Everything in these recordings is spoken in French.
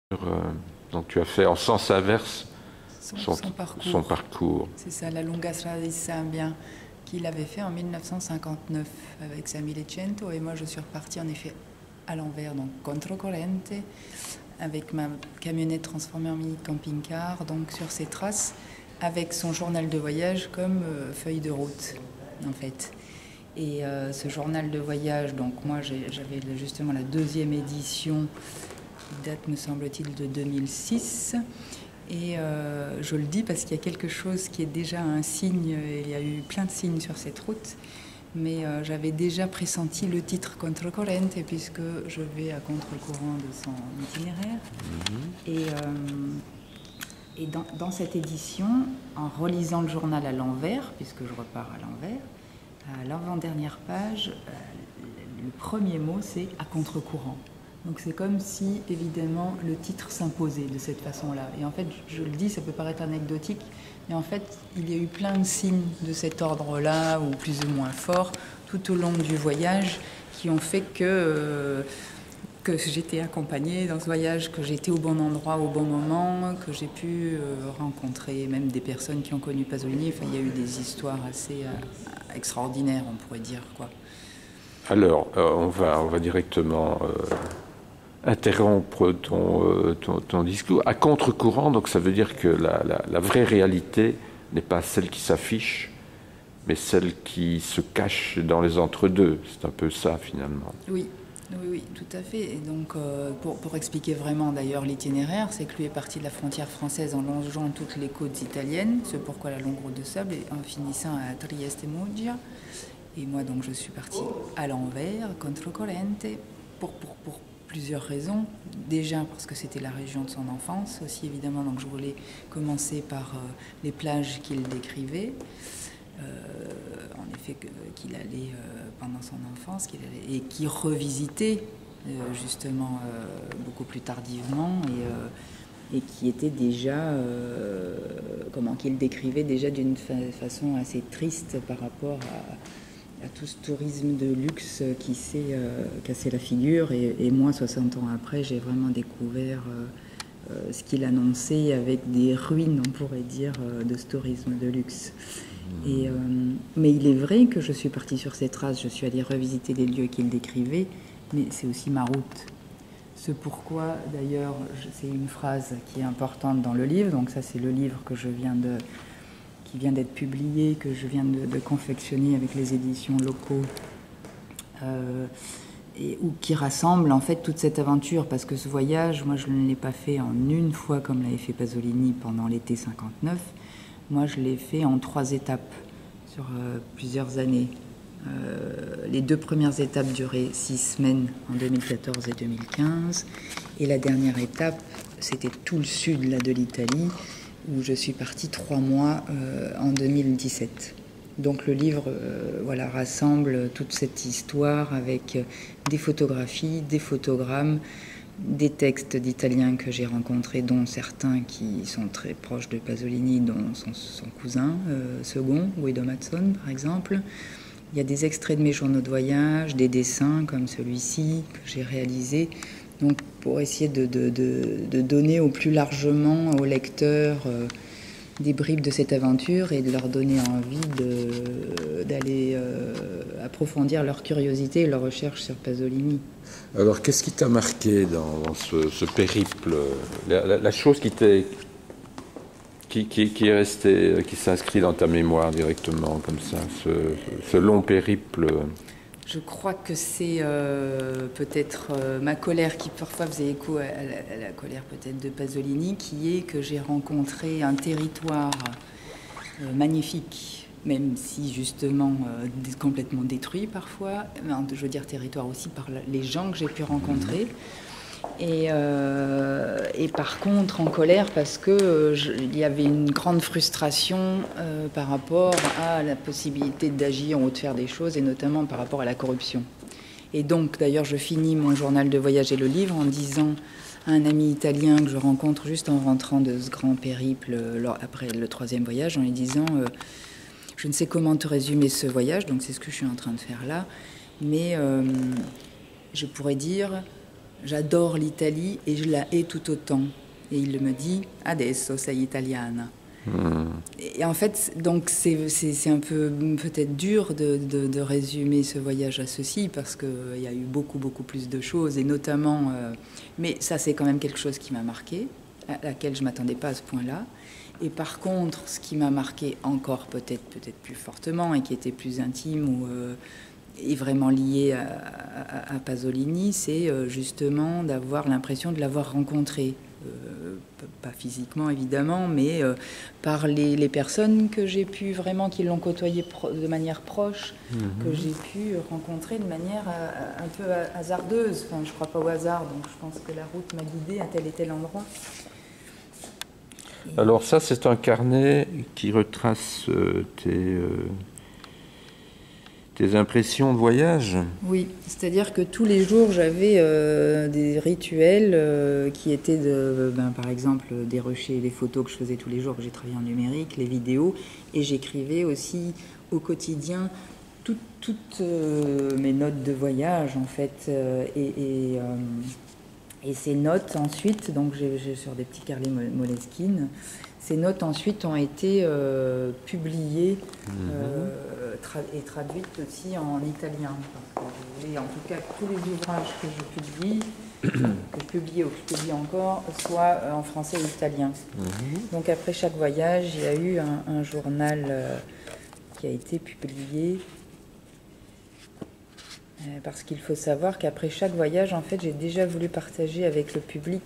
Donc tu as fait en sens inverse Son parcours. C'est ça, la Lunga Strada di Sambia, qu'il avait fait en 1959 avec Sammy Lecento. Et moi, je suis repartie en effet à l'envers, donc controcorrente, avec ma camionnette transformée en mini camping-car, donc sur ses traces, avec son journal de voyage comme feuille de route, en fait. Et ce journal de voyage, donc moi j'avais justement la deuxième édition, qui date, me semble-t-il, de 2006. Et je le dis parce qu'il y a quelque chose qui est déjà un signe, il y a eu plein de signes sur cette route, mais j'avais déjà pressenti le titre Controcorrente, puisque je vais à contre-courant de son itinéraire. Et dans cette édition, en relisant le journal à l'envers, puisque je repars à l'envers, à l'avant-dernière page, le premier mot c'est à contre-courant. Donc c'est comme si, évidemment, le titre s'imposait de cette façon-là. Et en fait, je le dis, ça peut paraître anecdotique, mais en fait, il y a eu plein de signes de cet ordre-là, ou plus ou moins forts, tout au long du voyage, qui ont fait que j'étais accompagnée dans ce voyage, que j'étais au bon endroit au bon moment, que j'ai pu rencontrer même des personnes qui ont connu Pasolini. Enfin, il y a eu des histoires assez extraordinaires, on pourrait dire, quoi. Alors, on va directement interrompre ton discours. À contre-courant, donc ça veut dire que la vraie réalité n'est pas celle qui s'affiche, mais celle qui se cache dans les entre-deux. C'est un peu ça, finalement. Oui, tout à fait. Et donc, pour expliquer vraiment d'ailleurs l'itinéraire, c'est que lui est parti de la frontière française en longeant toutes les côtes italiennes, ce pourquoi la longue route de sable, et en finissant à Trieste et Muggia. Et moi, donc, je suis partie à l'envers, controcorrente, pour plusieurs raisons. Déjà parce que c'était la région de son enfance, aussi évidemment, donc je voulais commencer par les plages qu'il décrivait. En effet, qu'il allait pendant son enfance, et qu'il revisitait justement beaucoup plus tardivement, et qui était déjà, qu'il décrivait déjà d'une façon assez triste par rapport à tout ce tourisme de luxe qui s'est cassé la figure. Et moi, 60 ans après, j'ai vraiment découvert ce qu'il annonçait, avec des ruines, on pourrait dire, de ce tourisme de luxe. Mais il est vrai que je suis partie sur ses traces, je suis allée revisiter les lieux qu'il décrivait, mais c'est aussi ma route. Ce pourquoi, d'ailleurs, c'est une phrase qui est importante dans le livre, donc ça c'est le livre qui vient d'être publié, que je viens de confectionner avec les éditions locaux, ou qui rassemble en fait toute cette aventure, parce que ce voyage, moi je ne l'ai pas fait en une fois comme l'avait fait Pasolini pendant l'été 59. Moi, je l'ai fait en 3 étapes sur plusieurs années. Les 2 premières étapes duraient 6 semaines en 2014 et 2015. Et la dernière étape, c'était tout le sud là, de l'Italie, où je suis partie 3 mois en 2017. Donc le livre rassemble toute cette histoire avec des photographies, des photogrammes, des textes d'Italiens que j'ai rencontrés, dont certains qui sont très proches de Pasolini, dont son cousin second, Guido Mazzon par exemple. Il y a des extraits de mes journaux de voyage, des dessins comme celui-ci que j'ai réalisé, donc pour essayer de donner au plus largement aux lecteurs des bribes de cette aventure, et de leur donner envie d'aller approfondir leur curiosité et leur recherche sur Pasolini. Alors, qu'est-ce qui t'a marqué dans ce périple, la chose qui est restée, qui s'inscrit dans ta mémoire directement, comme ça, ce long périple? Je crois que c'est peut-être ma colère, qui parfois faisait écho à la colère peut-être de Pasolini, qui est que j'ai rencontré un territoire magnifique, même si justement complètement détruit parfois, je veux dire territoire aussi par les gens que j'ai pu rencontrer. Et par contre en colère parce que il y avait une grande frustration par rapport à la possibilité d'agir ou de faire des choses, et notamment par rapport à la corruption. Et donc d'ailleurs je finis mon journal de voyage et le livre en disant à un ami italien que je rencontre juste en rentrant de ce grand périple après le 3e voyage, en lui disant je ne sais comment te résumer ce voyage, donc c'est ce que je suis en train de faire là, mais je pourrais dire J'adore l'Italie et je la hais tout autant. Et il me dit « Adesso sei italiana ». Et en fait, donc c'est un peu peut-être dur de résumer ce voyage à ceci, parce qu'il y a eu beaucoup plus de choses, et notamment... mais ça, c'est quand même quelque chose qui m'a marqué, à laquelle je ne m'attendais pas à ce point-là. Et par contre, ce qui m'a marqué encore peut-être plus fortement, et qui était plus intime, et vraiment lié à Pasolini, c'est justement d'avoir l'impression de l'avoir rencontré. Pas physiquement évidemment, mais par les personnes que j'ai pu vraiment, qui l'ont côtoyé de manière proche, que j'ai pu rencontrer de manière un peu hasardeuse. Enfin, je ne crois pas au hasard, donc je pense que la route m'a guidée à tel et tel endroit. Alors ça, c'est un carnet qui retrace tes impressions de voyage? Oui, c'est-à-dire que tous les jours, j'avais des rituels qui étaient, par exemple, dérocher les photos que je faisais tous les jours, que j'ai travaillé en numérique, les vidéos, et j'écrivais aussi au quotidien toutes mes notes de voyage, en fait, et ces notes, ensuite, donc j'ai sur des petits carnets Moleskine, ces notes ensuite ont été publiées et traduites aussi en italien. Parce que je voulais, en tout cas, que tous les ouvrages que je publie ou que je publie encore, soient en français et italien. Donc après chaque voyage, il y a eu un journal qui a été publié. Parce qu'il faut savoir qu'après chaque voyage, en fait, j'ai déjà voulu partager avec le public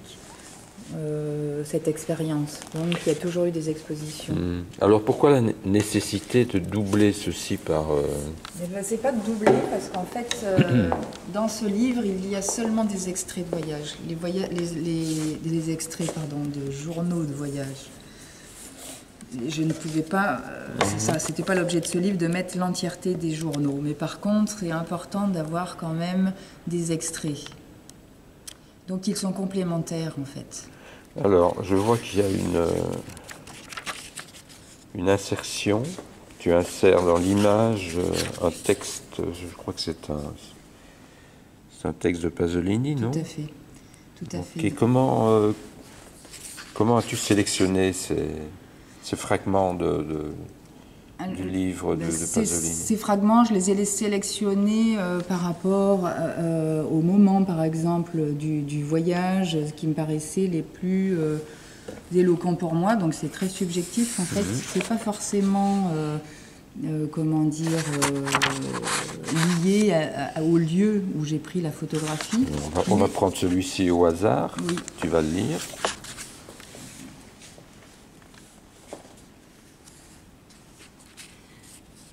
cette expérience. Donc, il y a toujours eu des expositions. Alors, pourquoi la nécessité de doubler ceci par... C'est pas de doubler, parce qu'en fait, dans ce livre, il y a seulement des extraits de voyage. Les extraits, de journaux de voyage. Je ne pouvais pas, c'était pas l'objet de ce livre, de mettre l'entièreté des journaux. Mais par contre, c'est important d'avoir quand même des extraits. Donc ils sont complémentaires en fait. Alors, je vois qu'il y a une insertion. Tu insères dans l'image un texte, je crois que c'est un texte de Pasolini, non? Tout à fait. Tout à fait. Et comment as-tu sélectionné ces fragments du livre de Pasolini? Ces fragments, je les ai sélectionnés par rapport au moment, par exemple, du voyage, qui me paraissaient les plus éloquents pour moi. Donc c'est très subjectif, en fait. C'est pas forcément, lié au lieu où j'ai pris la photographie. On va prendre celui-ci au hasard. Oui. Tu vas le lire.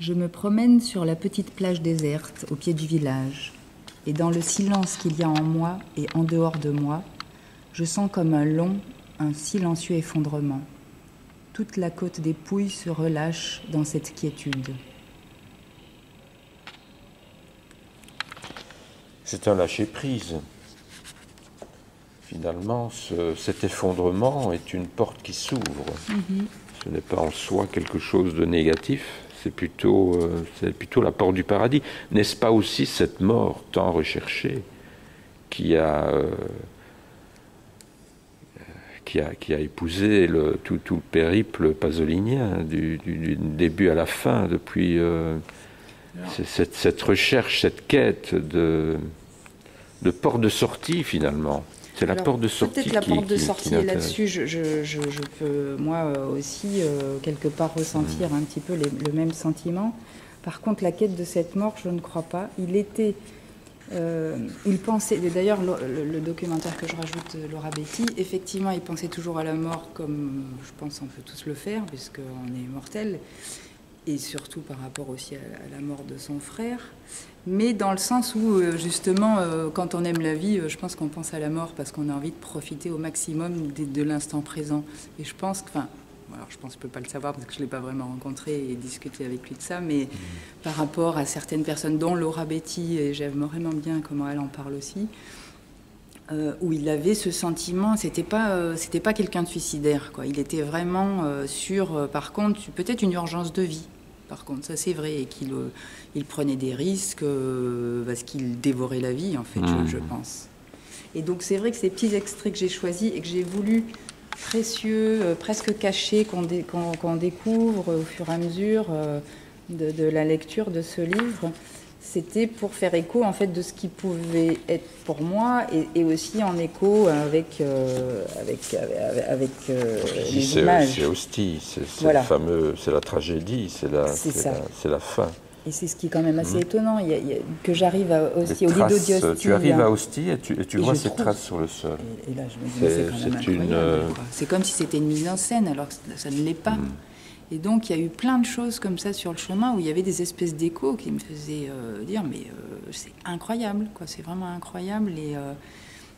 Je me promène sur la petite plage déserte au pied du village, et dans le silence qu'il y a en moi et en dehors de moi, je sens comme un silencieux effondrement. Toute la côte des Pouilles se relâche dans cette quiétude. C'est un lâcher-prise. Finalement, cet effondrement est une porte qui s'ouvre. Ce n'est pas en soi quelque chose de négatif. C'est plutôt la porte du paradis. N'est-ce pas aussi cette mort tant recherchée qui a épousé tout le périple pasolinien, du début à la fin, depuis cette recherche, cette quête de porte de sortie finalement. C'est la porte de sortie. Peut-être la porte de sortie, et là-dessus, je peux moi aussi quelque part ressentir un petit peu le même sentiment. Par contre, la quête de cette mort, je ne crois pas. Il pensait, d'ailleurs le documentaire que je rajoute, Laura Betti, effectivement, il pensait toujours à la mort comme je pense on peut tous le faire, puisqu'on est mortel, et surtout par rapport aussi à la mort de son frère. Mais dans le sens où, justement, quand on aime la vie, je pense qu'on pense à la mort parce qu'on a envie de profiter au maximum de l'instant présent. Et je pense que, alors je pense que je ne peux pas le savoir parce que je ne l'ai pas vraiment rencontré et discuté avec lui de ça, mais par rapport à certaines personnes, dont Laura Betti, et j'aime vraiment bien comment elle en parle aussi, où il avait ce sentiment, c'était pas quelqu'un de suicidaire, quoi. Il était vraiment par contre, peut-être une urgence de vie. Par contre, ça c'est vrai, et qu'il prenait des risques parce qu'il dévorait la vie, en fait, je pense. Et donc c'est vrai que ces petits extraits que j'ai choisis et que j'ai voulu précieux, presque cachés, qu'on découvre au fur et à mesure de la lecture de ce livre, c'était pour faire écho en fait de ce qui pouvait être pour moi et aussi en écho avec les images. C'est Ostie, c'est Voilà. fameux, c'est la tragédie, c'est la fin. Et c'est ce qui est quand même assez étonnant, que j'arrive à Ostie, au traces, lido di Ostie. tu arrives à Ostie et tu vois ces traces sur le sol. Et là, je me dis, c'est quand même incroyable. C'est comme si c'était une mise en scène, alors que ça ne l'est pas. Et donc, il y a eu plein de choses comme ça sur le chemin où il y avait des espèces d'échos qui me faisaient dire, mais c'est incroyable, quoi. C'est vraiment incroyable.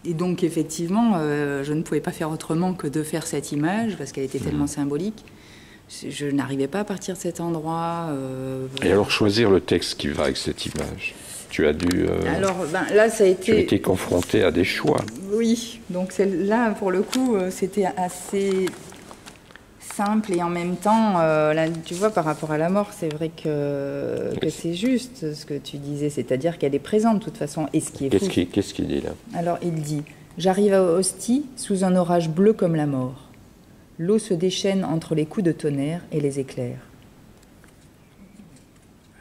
Et donc, effectivement, je ne pouvais pas faire autrement que de faire cette image parce qu'elle était tellement symbolique. Je n'arrivais pas à partir de cet endroit. Et alors, choisir le texte qui va avec cette image, tu as dû... alors, là, ça a été... Tu as été confronté à des choix. Oui, donc là, pour le coup, c'était assez simple et en même temps, là, tu vois, par rapport à la mort, c'est vrai que c'est juste ce que tu disais, c'est-à-dire qu'elle est présente de toute façon. Et ce qui est fou... Qu'est-ce qu'il dit là? Alors, il dit « J'arrive à Ostie sous un orage bleu comme la mort. L'eau se déchaîne entre les coups de tonnerre et les éclairs. »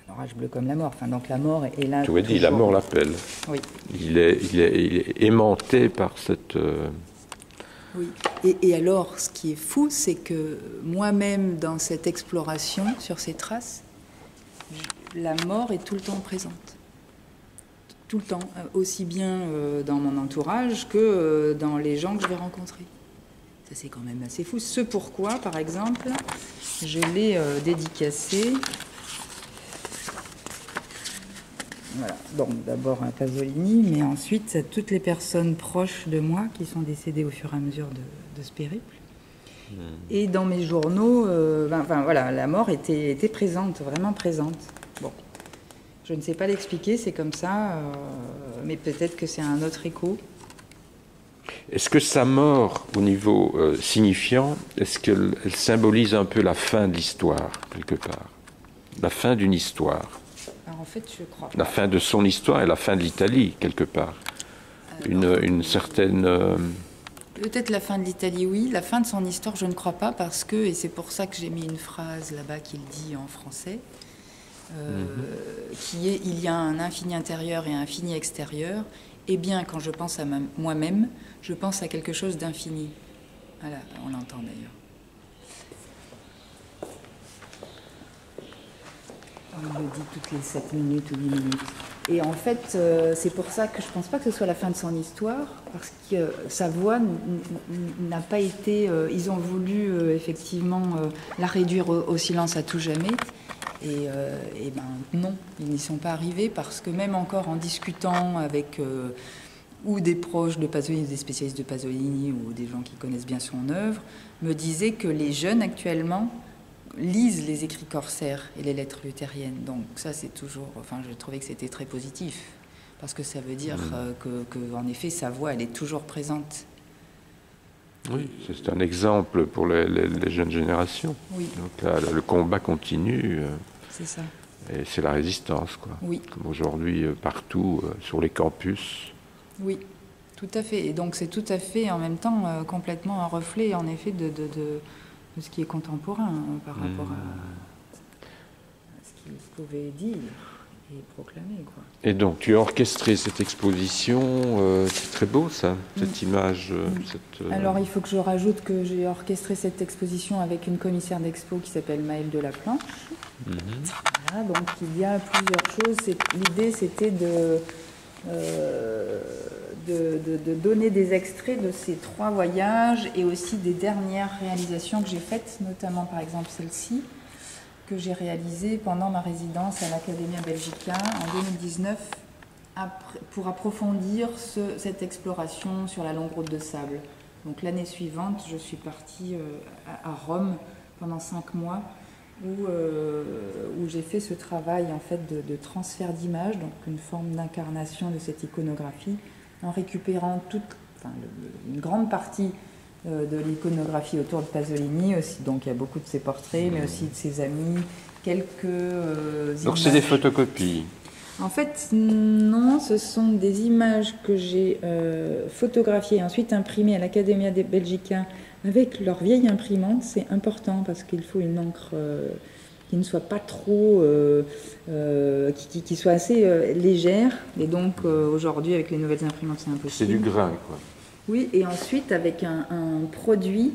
Un orage bleu comme la mort. Enfin, donc la mort est là. Tu as dit, la mort l'appelle. Oui. Il est aimanté par cette... Oui. Et alors, ce qui est fou, c'est que moi-même, dans cette exploration sur ces traces, la mort est tout le temps présente. Tout le temps. Aussi bien dans mon entourage que dans les gens que je vais rencontrer. Ça, c'est quand même assez fou. Ce pourquoi, par exemple, je l'ai dédicacé. Voilà. Bon, d'abord à Pasolini, mais ensuite à toutes les personnes proches de moi qui sont décédées au fur et à mesure de ce périple. Et dans mes journaux, voilà, la mort était présente, vraiment présente. Bon, je ne sais pas l'expliquer, c'est comme ça, mais peut-être que c'est un autre écho. Est-ce que sa mort, au niveau signifiant, est-ce qu'elle symbolise un peu la fin de l'histoire, quelque part? La fin d'une histoire? Alors, en fait, je crois. La fin de son histoire et la fin de l'Italie, quelque part. Une certaine... Peut-être la fin de l'Italie, oui. La fin de son histoire, je ne crois pas, parce que, et c'est pour ça que j'ai mis une phrase là-bas qu'il dit en français, qui est « Il y a un infini intérieur et un infini extérieur. Eh bien, quand je pense à moi-même, je pense à quelque chose d'infini. » Voilà, on l'entend d'ailleurs. On le dit toutes les 7 minutes ou 8 minutes. Et en fait, c'est pour ça que je ne pense pas que ce soit la fin de son histoire, parce que sa voix n'a pas été... ils ont voulu effectivement la réduire au silence à tout jamais. Et ben non, ils n'y sont pas arrivés, parce que même encore en discutant avec ou des proches de Pasolini, des spécialistes de Pasolini, ou des gens qui connaissent bien son œuvre, me disaient que les jeunes actuellement lisent les écrits corsaires et les lettres luthériennes. Donc ça, c'est toujours... Enfin, je trouvais que c'était très positif, parce que ça veut dire que, en effet, sa voix, elle est toujours présente. Oui, c'est un exemple pour les jeunes générations. Oui. Donc là, le combat continue. C'est ça. Et c'est la résistance, quoi. Oui. Comme aujourd'hui, partout, sur les campus. Oui, tout à fait. Et donc c'est tout à fait, en même temps, complètement un reflet, en effet, de ce qui est contemporain par rapport à ce qu'il pouvait dire et proclamer, quoi. Et donc, tu as orchestré cette exposition, c'est très beau ça, cette image. Alors, il faut que je rajoute que j'ai orchestré cette exposition avec une commissaire d'expo qui s'appelle Maëlle Delaplanche. Voilà, donc il y a plusieurs choses. L'idée, c'était de donner des extraits de ces 3 voyages et aussi des dernières réalisations que j'ai faites, notamment par exemple celle-ci, que j'ai réalisée pendant ma résidence à l'Academia Belgica en 2019 pour approfondir cette exploration sur la longue route de sable. Donc l'année suivante, je suis partie à Rome pendant 5 mois où j'ai fait ce travail en fait de transfert d'images, donc une forme d'incarnation de cette iconographie, en récupérant une grande partie de l'iconographie autour de Pasolini aussi. Donc il y a beaucoup de ses portraits, mais aussi de ses amis, quelques images. Donc c'est des photocopies? En fait, non, ce sont des images que j'ai photographiées et ensuite imprimées à l'Accademia de Belgica avec leur vieille imprimante. C'est important parce qu'il faut une encre qui ne soit pas trop, qui soit assez légère. Et donc aujourd'hui, avec les nouvelles imprimantes, c'est impossible. C'est du grain, quoi. Oui, et ensuite, avec un produit,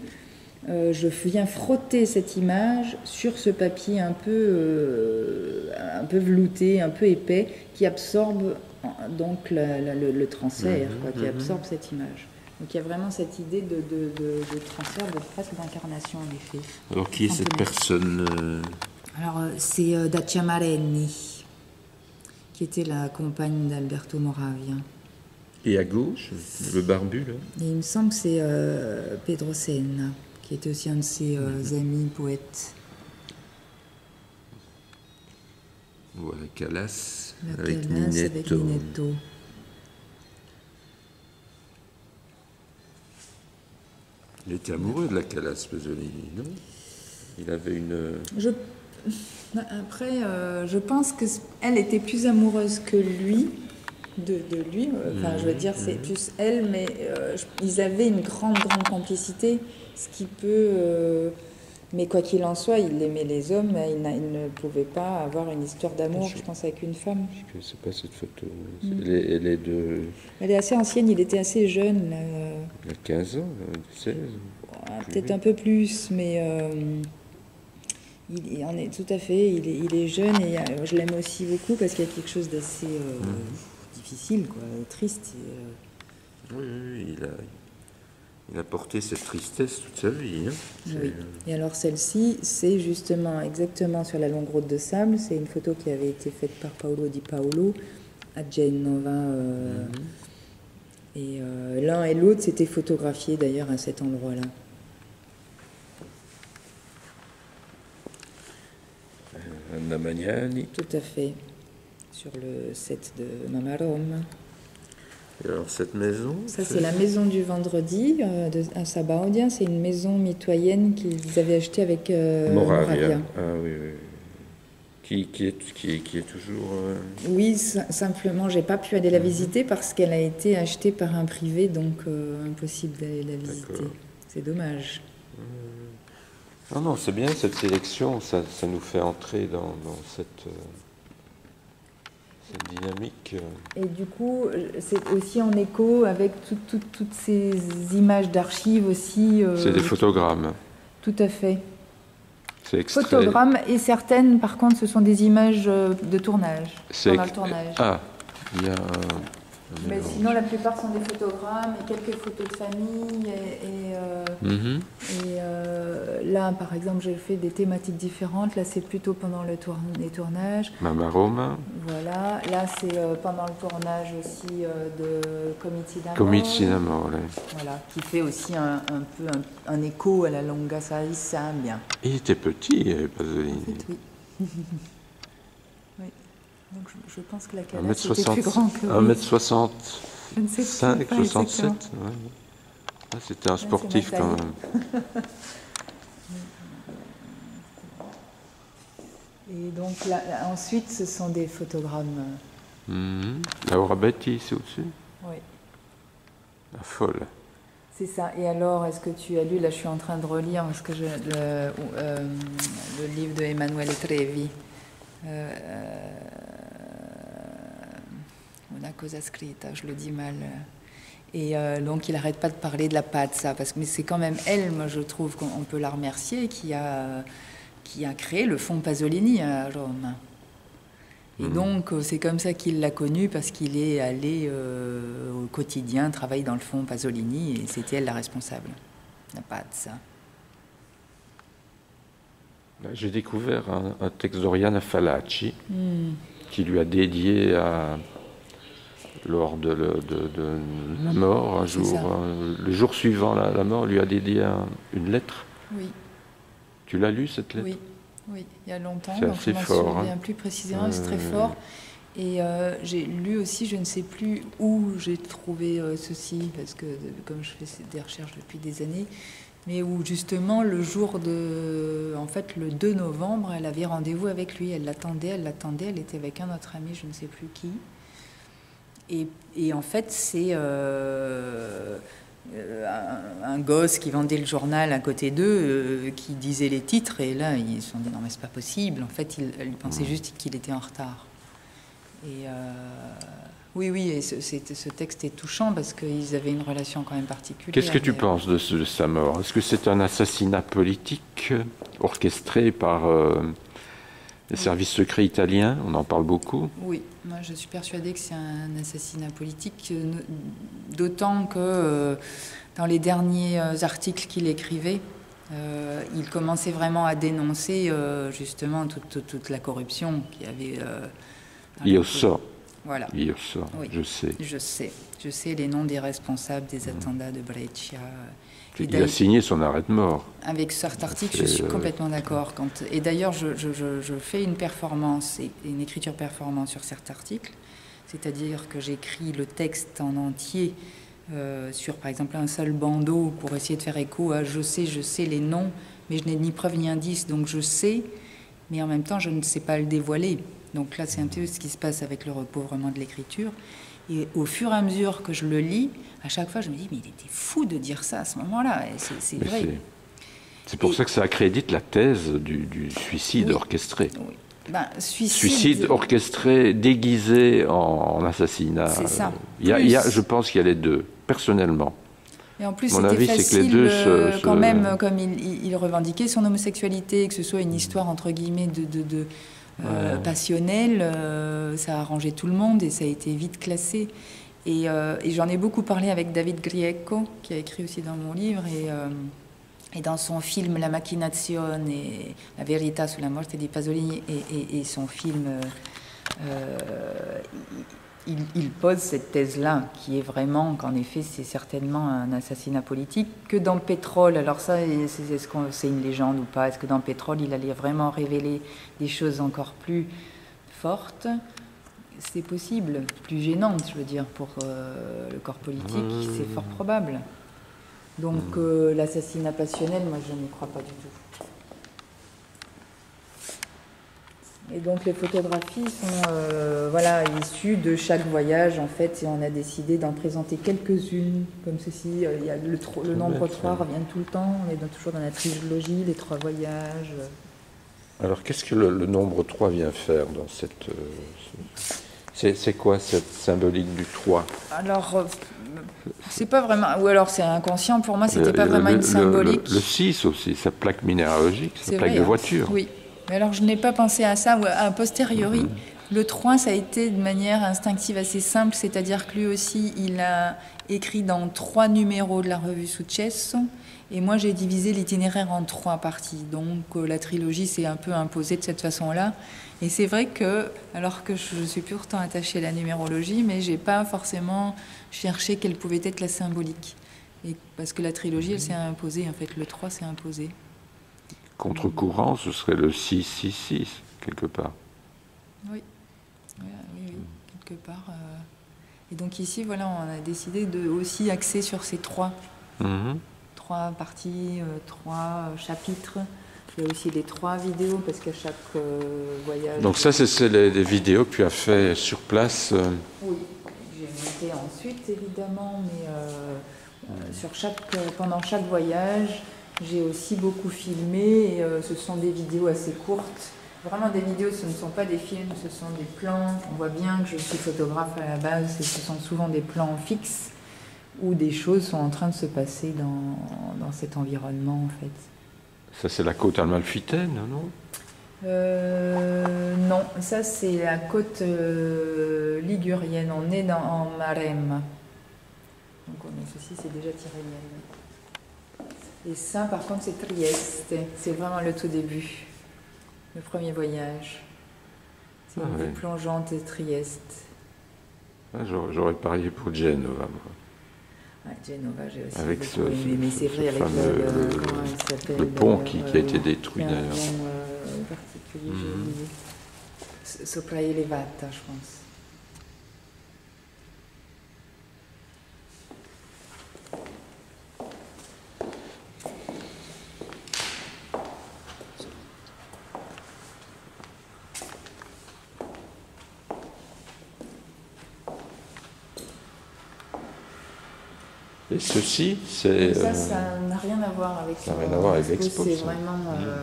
je viens frotter cette image sur ce papier un peu velouté, un peu épais, qui absorbe donc le transfert, quoi, qui absorbe cette image. Donc il y a vraiment cette idée de transfert, presque d'incarnation en effet. Alors qui est cette personne Alors c'est Dacia Mareni, qui était la compagne d'Alberto Moravia. Et à gauche, le barbu, là? Et il me semble que c'est Pedro Senna, qui était aussi un de ses amis poètes. Voilà, Calas, La avec Calas avec Ninetto. Ninetto. Il était amoureux de la Calas, Pasolini, non? Il avait une... Après, je pense qu'elle était plus amoureuse que lui, de lui. Enfin, je veux dire, c'est plus elle, mais ils avaient une grande complicité, ce qui peut... mais quoi qu'il en soit, il aimait les hommes, mais il ne pouvait pas avoir une histoire d'amour, je pense, avec une femme. Je ne sais pas cette photo. Elle est de... Elle est assez ancienne, il était assez jeune. Là. Il a 15 ans, 16. Peut-être un peu plus, mais... il en est tout à fait, il est jeune et je l'aime aussi beaucoup parce qu'il y a quelque chose d'assez difficile, quoi, triste. Oui, il a porté cette tristesse toute sa vie. Hein. Oui. Et alors celle-ci, c'est justement exactement sur la longue route de sable. C'est une photo qui avait été faite par Paolo Di Paolo à Genova. Et l'un et l'autre s'étaient photographiés d'ailleurs à cet endroit-là. Anna Magnani. Tout à fait, sur le set de Mama Rome. Et alors cette maison? Ça c'est la maison du vendredi à Sabaudia. C'est une maison mitoyenne qu'ils avaient achetée avec Moravia. Ah oui, oui. Qui est toujours... Oui, simplement, j'ai pas pu aller la visiter parce qu'elle a été achetée par un privé, donc impossible d'aller la visiter. C'est dommage. Non, c'est bien cette sélection, ça nous fait entrer dans cette dynamique. Et du coup, c'est aussi en écho avec toutes ces images d'archives aussi. C'est des photogrammes. Tout à fait. C'est extrait. Photogrammes et certaines, par contre, ce sont des images de tournage. Pendant le tournage. Ah, il y a... Mais sinon, la plupart sont des photogrammes et quelques photos de famille. Là, par exemple, j'ai fait des thématiques différentes. Là, c'est plutôt pendant les tournages. Mama Roma. Voilà. Là, c'est pendant le tournage aussi de Comici d'Amore. Comici d'Amore, oui. Voilà, qui fait aussi un peu un écho à la Longa Sambia. Il était petit, Pasolini. En fait, oui. Oui. Donc je pense que la Calas était plus grand que 1m65, je ne sais pas 67. exactement. Ouais. Ah, c'était un sportif quand même. Et donc là, ensuite, ce sont des photogrammes. Laura Betti, c'est au-dessus. Oui. La folle. C'est ça. Et alors, est-ce que tu as lu, là je suis en train de relire parce que le livre de Emanuele Trevi. Una cosa scritta, je le dis mal. Et donc il n'arrête pas de parler de la Pazza, mais c'est quand même elle, moi je trouve qu'on peut la remercier, qui a créé le fonds Pasolini à Rome. Et donc c'est comme ça qu'il l'a connu, parce qu'il est allé au quotidien travailler dans le fonds Pasolini, et c'était elle la responsable, la Pazza. J'ai découvert un texte d'Oriana Fallaci qui lui a dédié lors de la mort, un jour, le jour suivant la mort, lui a dédié une lettre. Oui. Tu l'as lu, cette lettre? Oui, il y a longtemps, c'est donc assez je m'en fort, souviens plus précisément, c'est très fort. Et j'ai lu aussi, je ne sais plus où j'ai trouvé ceci, parce que comme je fais des recherches depuis des années, Mais où justement le jour de... En fait, le 2 novembre, elle avait rendez-vous avec lui. Elle l'attendait, elle était avec un autre ami, je ne sais plus qui. Et en fait, c'est un gosse qui vendait le journal à côté d'eux, qui disait les titres. Et là, ils se sont dit, non mais c'est pas possible. En fait, elle pensait juste qu'il était en retard. Et oui, et ce texte est touchant parce qu'ils avaient une relation quand même particulière. Qu'est-ce que tu penses de sa mort? Est-ce que c'est un assassinat politique orchestré par les services secrets italiens? On en parle beaucoup. Oui, moi je suis persuadée que c'est un assassinat politique, d'autant que dans les derniers articles qu'il écrivait, il commençait vraiment à dénoncer justement toute la corruption qu'il y avait. Io so. Voilà. Io so, Oui. je sais. Je sais les noms des responsables des attentats de Brescia. Il a signé son arrêt de mort. Avec cet article, je suis complètement d'accord. Et d'ailleurs, je fais une performance, une écriture performance sur cet article. C'est-à-dire que j'écris le texte en entier sur, par exemple, un seul bandeau pour essayer de faire écho à je sais les noms, mais je n'ai ni preuve ni indice, donc je sais, mais en même temps, je ne sais pas le dévoiler. Donc là, c'est un peu ce qui se passe avec le recouvrement de l'écriture. Et au fur et à mesure que je le lis, à chaque fois, je me dis, mais il était fou de dire ça à ce moment-là. C'est vrai. C'est pour ça que ça accrédite la thèse du suicide orchestré. Oui. Ben, suicide orchestré, déguisé en assassinat. C'est ça. Je pense qu'il y a les deux, personnellement. Et en plus, mon c'était avis, facile, c'est que les deux quand même, comme il revendiquait son homosexualité, que ce soit une histoire, entre guillemets, passionnelle, ça a arrangé tout le monde et ça a été vite classé. Et j'en ai beaucoup parlé avec David Grieco, qui a écrit aussi dans mon livre, et dans son film La Macchinazione et La Verità sulla morte di Pasolini et son film, il pose cette thèse-là, qui est vraiment qu'en effet c'est certainement un assassinat politique, que dans Pétrole, alors ça, est-ce que c'est une légende ou pas, est-ce que dans Pétrole il allait vraiment révéler des choses encore plus fortes? C'est possible, plus gênante, je veux dire, pour le corps politique, c'est fort probable. Donc l'assassinat passionnel, moi je n'y crois pas du tout. Et donc les photographies sont issues de chaque voyage en fait, et on a décidé d'en présenter quelques-unes comme ceci. Il y a le nombre 3 revient tout le temps, on est toujours dans la trilogie, les 3 voyages. Alors qu'est-ce que le nombre 3 vient faire dans cette... c'est quoi cette symbolique du 3? Alors, c'est pas vraiment... Ou alors c'est inconscient, pour moi c'était pas vraiment une symbolique. Le 6 aussi, sa plaque minéralogique, sa plaque de voiture. Oui. Mais alors, je n'ai pas pensé à ça, ou a posteriori. Le 3, ça a été de manière instinctive assez simple, c'est-à-dire que lui aussi, il a écrit dans 3 numéros de la revue Successo, et moi, j'ai divisé l'itinéraire en 3 parties. Donc, la trilogie s'est un peu imposée de cette façon-là. Et c'est vrai que, alors que je suis pourtant attachée à la numérologie, mais j'ai pas forcément cherché quelle pouvait être la symbolique. Et parce que la trilogie, elle s'est imposée, en fait, le 3 s'est imposé. Contre-courant, ce serait le 666, quelque part. Oui, quelque part. Et donc ici, voilà, on a décidé de aussi axer sur ces 3 parties, 3 chapitres. Il y a aussi les 3 vidéos, parce qu'à chaque voyage... Donc ça, c'est les vidéos que tu as fait sur place Oui, j'ai monté ensuite, évidemment, mais pendant chaque voyage... J'ai aussi beaucoup filmé, et ce sont des vidéos assez courtes. Vraiment des vidéos, ce ne sont pas des films, ce sont des plans. On voit bien que je suis photographe à la base, et ce sont souvent des plans fixes où des choses sont en train de se passer dans cet environnement, en fait. Ça, c'est la côte amalfitaine, non? Non, ça c'est la côte ligurienne, on est en Marème. Donc ceci, c'est déjà tyrrhénienne. Et ça, par contre, c'est Trieste. C'est vraiment le tout début, le premier voyage. C'est une vue plongeante de Trieste. J'aurais parié pour Genova, moi. Genova, j'ai aussi avec beaucoup aimé. Mais c'est vrai, avec comment il s'appelle, le pont qui a été détruit, d'ailleurs. Un nom particulier, j'ai oublié. Sopra Elevata, je pense. Et ceci, c'est... Ça n'a rien à voir avec ça n'a rien à voir avec l'expo. l'expo. C'est vraiment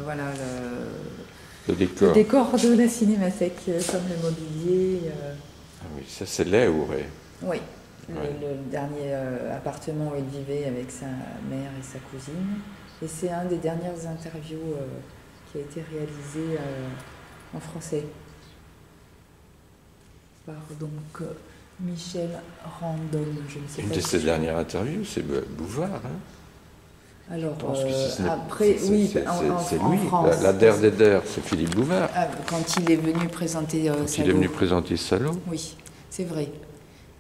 voilà, le décor. le décor de la Cinémathèque, comme le mobilier. Ah oui, ça c'est l'Eure. Oui, Ouais. le dernier appartement où il vivait avec sa mère et sa cousine. Et c'est un des dernières interviews qui a été réalisé en français par donc Michel Randon. Je ne sais Une pas de si ses je- dernières interviews, c'est Bouvard. Hein. Alors, Je pense que si ce n'est- après, oui, c'est en lui. France. La der des der, c'est Philippe Bouvard. Quand il est venu présenter Quand il Salo. est venu présenter Salo. Oui, c'est vrai.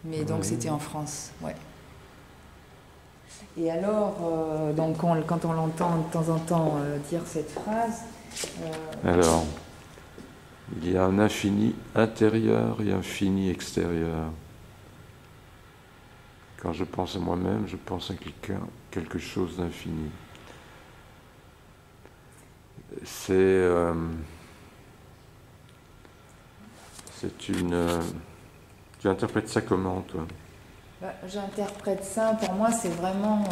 Mais donc Oui. c'était en France, ouais. Et alors, donc quand on l'entend de temps en temps dire cette phrase, Alors, il y a un infini intérieur et un fini extérieur. Quand je pense à moi-même, je pense à quelque chose d'infini. C'est une... tu interprètes ça comment, toi? j'interprète ça, pour moi c'est vraiment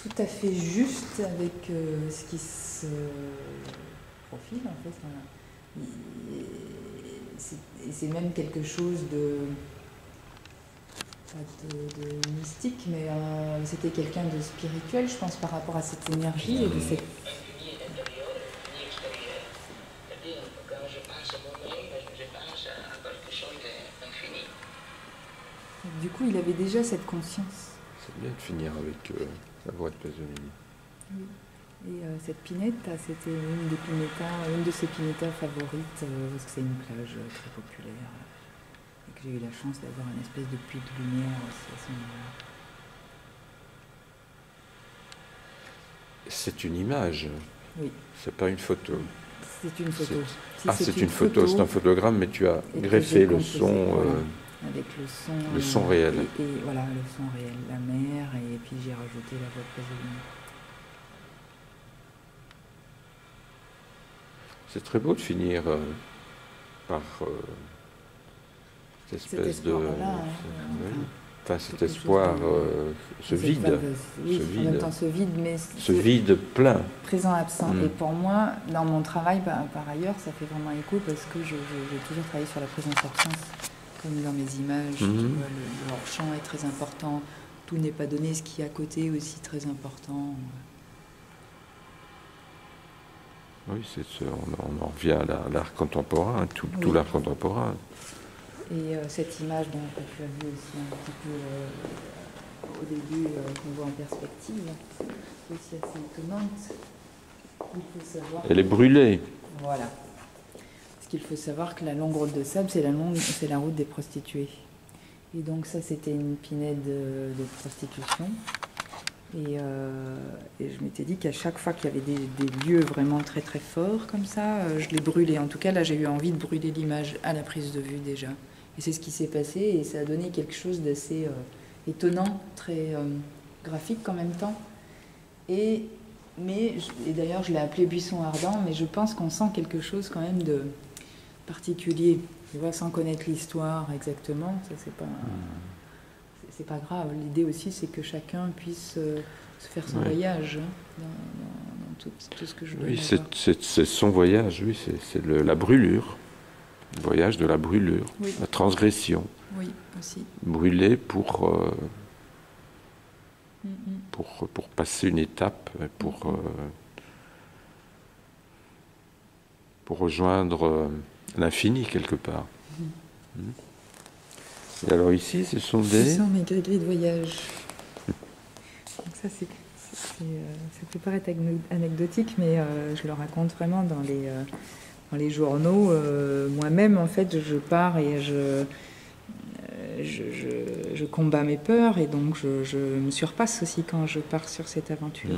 tout à fait juste avec ce qui se profile en fait. Voilà. Et c'est même quelque chose pas de mystique, mais c'était quelqu'un de spirituel, je pense, par rapport à cette énergie et de cette... Du coup, il avait déjà cette conscience. C'est bien de finir avec la voix de Pasolini. Oui. Et cette pineta, c'était une de ses pinetas favorites, parce que c'est une plage très populaire, et que j'ai eu la chance d'avoir une espèce de puits de lumière aussi à ce moment-là. C'est une image, Oui, c'est pas une photo. c'est une photo. C'est une photo, c'est un photogramme, mais tu as et que greffé j'ai le composé, son, voilà, avec le son réel. Et voilà, le son réel, la mer, et puis j'ai rajouté la voix de Pasolini. C'est très beau de finir par cette espèce de... espoir-là, oui. Enfin, cet quelque chose espoir, ce cette vide, oui, ce en même vide, temps ce vide, mais ce vide plein. présent-absent. Mm. Et pour moi, dans mon travail, par ailleurs, ça fait vraiment écho parce que j'ai toujours travaillé sur la présence-absence, comme dans mes images. Tu vois, le hors-champ est très important, tout n'est pas donné, ce qui est à côté aussi très important. Oui, on en revient à l'art contemporain, tout Oui. l'art contemporain. Et cette image que tu as vue aussi un petit peu au début, qu'on voit en perspective, c'est aussi assez étonnante. Il faut savoir... Elle est brûlée. Voilà. Parce qu'il faut savoir que la longue route de sable, c'est la route des prostituées. Et donc ça, c'était une pinède de prostitution. Et je m'étais dit qu'à chaque fois qu'il y avait des lieux vraiment très très forts comme ça, je les brûlais. En tout cas, là, j'ai eu envie de brûler l'image à la prise de vue déjà. Et c'est ce qui s'est passé et ça a donné quelque chose d'assez étonnant, très graphique en même temps. Et d'ailleurs, je l'ai appelé buisson ardent, mais je pense qu'on sent quelque chose quand même de particulier. Tu vois, sans connaître l'histoire exactement, ça c'est pas grave. L'idée aussi, c'est que chacun puisse se faire son voyage dans tout ce que je veux. Oui, c'est son voyage, oui, c'est la brûlure. Le voyage de la brûlure, oui. La transgression. Oui, aussi. Brûler pour passer une étape, pour rejoindre l'infini quelque part. Et alors ici, ce sont Ce sont mes gris-gris de voyage. Donc ça peut paraître anecdotique, mais je le raconte vraiment dans les journaux. Moi-même, en fait, je pars et je combats mes peurs, et donc je me surpasse aussi quand je pars sur cette aventure.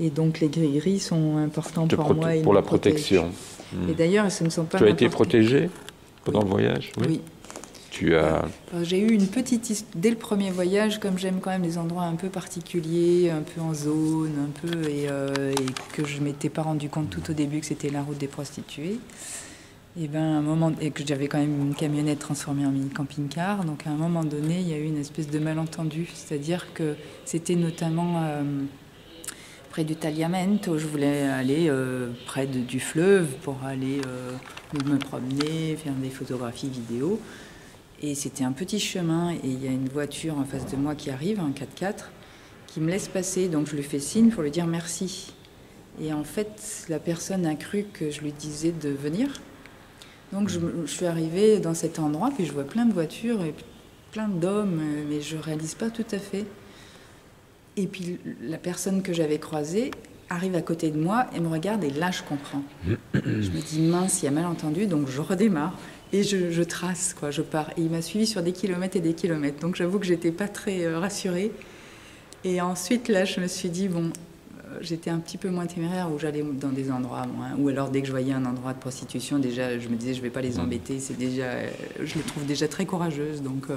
Et donc les gris-gris sont importants pour moi. Pour la protection. Et d'ailleurs, ce ne sont pas... Tu as été protégée pendant le voyage? Oui. J'ai eu une petite... Dès le premier voyage, comme j'aime quand même les endroits un peu particuliers, un peu en zone, et que je ne m'étais pas rendu compte tout au début que c'était la route des prostituées, Et ben, à un moment, et que j'avais quand même une camionnette transformée en mini camping-car, donc à un moment donné, il y a eu une espèce de malentendu, c'est-à-dire que c'était notamment près du Tagliamento, je voulais aller près du fleuve pour aller me promener, faire des photographies vidéo. Et c'était un petit chemin et il y a une voiture en face de moi qui arrive, un 4x4, qui me laisse passer, donc je lui fais signe pour lui dire merci. Et en fait, la personne a cru que je lui disais de venir. Donc je suis arrivée dans cet endroit, puis je vois plein de voitures et plein d'hommes, mais je réalise pas tout à fait. Et puis la personne que j'avais croisée arrive à côté de moi et me regarde, et là je comprends. Je me dis mince, il y a malentendu, donc je redémarre et je trace, quoi, je pars. Et il m'a suivi sur des kilomètres et des kilomètres, donc j'avoue que j'étais pas très rassurée. Et ensuite là je me suis dit bon, j'étais un petit peu moins téméraire, où j'allais dans des endroits moins, ou alors dès que je voyais un endroit de prostitution, déjà je me disais je vais pas les embêter, c'est déjà, je les trouve déjà très courageuses, donc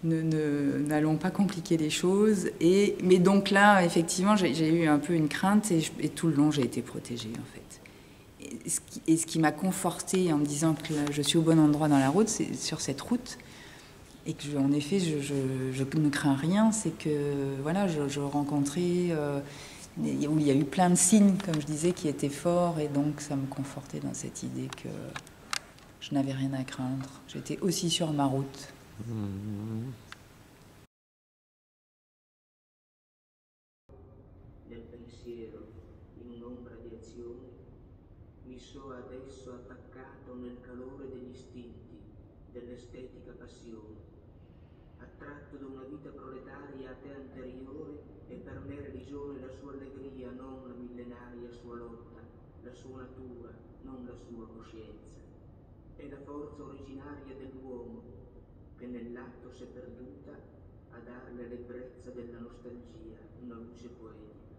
n'allons pas compliquer les choses. Mais donc là, effectivement, j'ai eu un peu une crainte et tout le long, j'ai été protégée, en fait. Et ce qui m'a confortée en me disant que là, je suis au bon endroit dans la route, c'est sur cette route, et que, en effet, je ne crains rien, c'est que voilà, je rencontrais où il y a eu plein de signes, comme je disais, qui étaient forts, et donc ça me confortait dans cette idée que je n'avais rien à craindre. J'étais aussi sur ma route. Nel pensiero, in un'ombra di azioni, mi so adesso attaccato nel calore degli istinti, dell'estetica passione, attratto da una vita proletaria a te anteriore, e per me religione la sua allegria, non la millenaria sua lotta, la sua natura, non la sua coscienza. È la forza originaria dell'uomo, che nell'atto s'è perduta a darle l'ebbrezza della nostalgia, una luce poetica.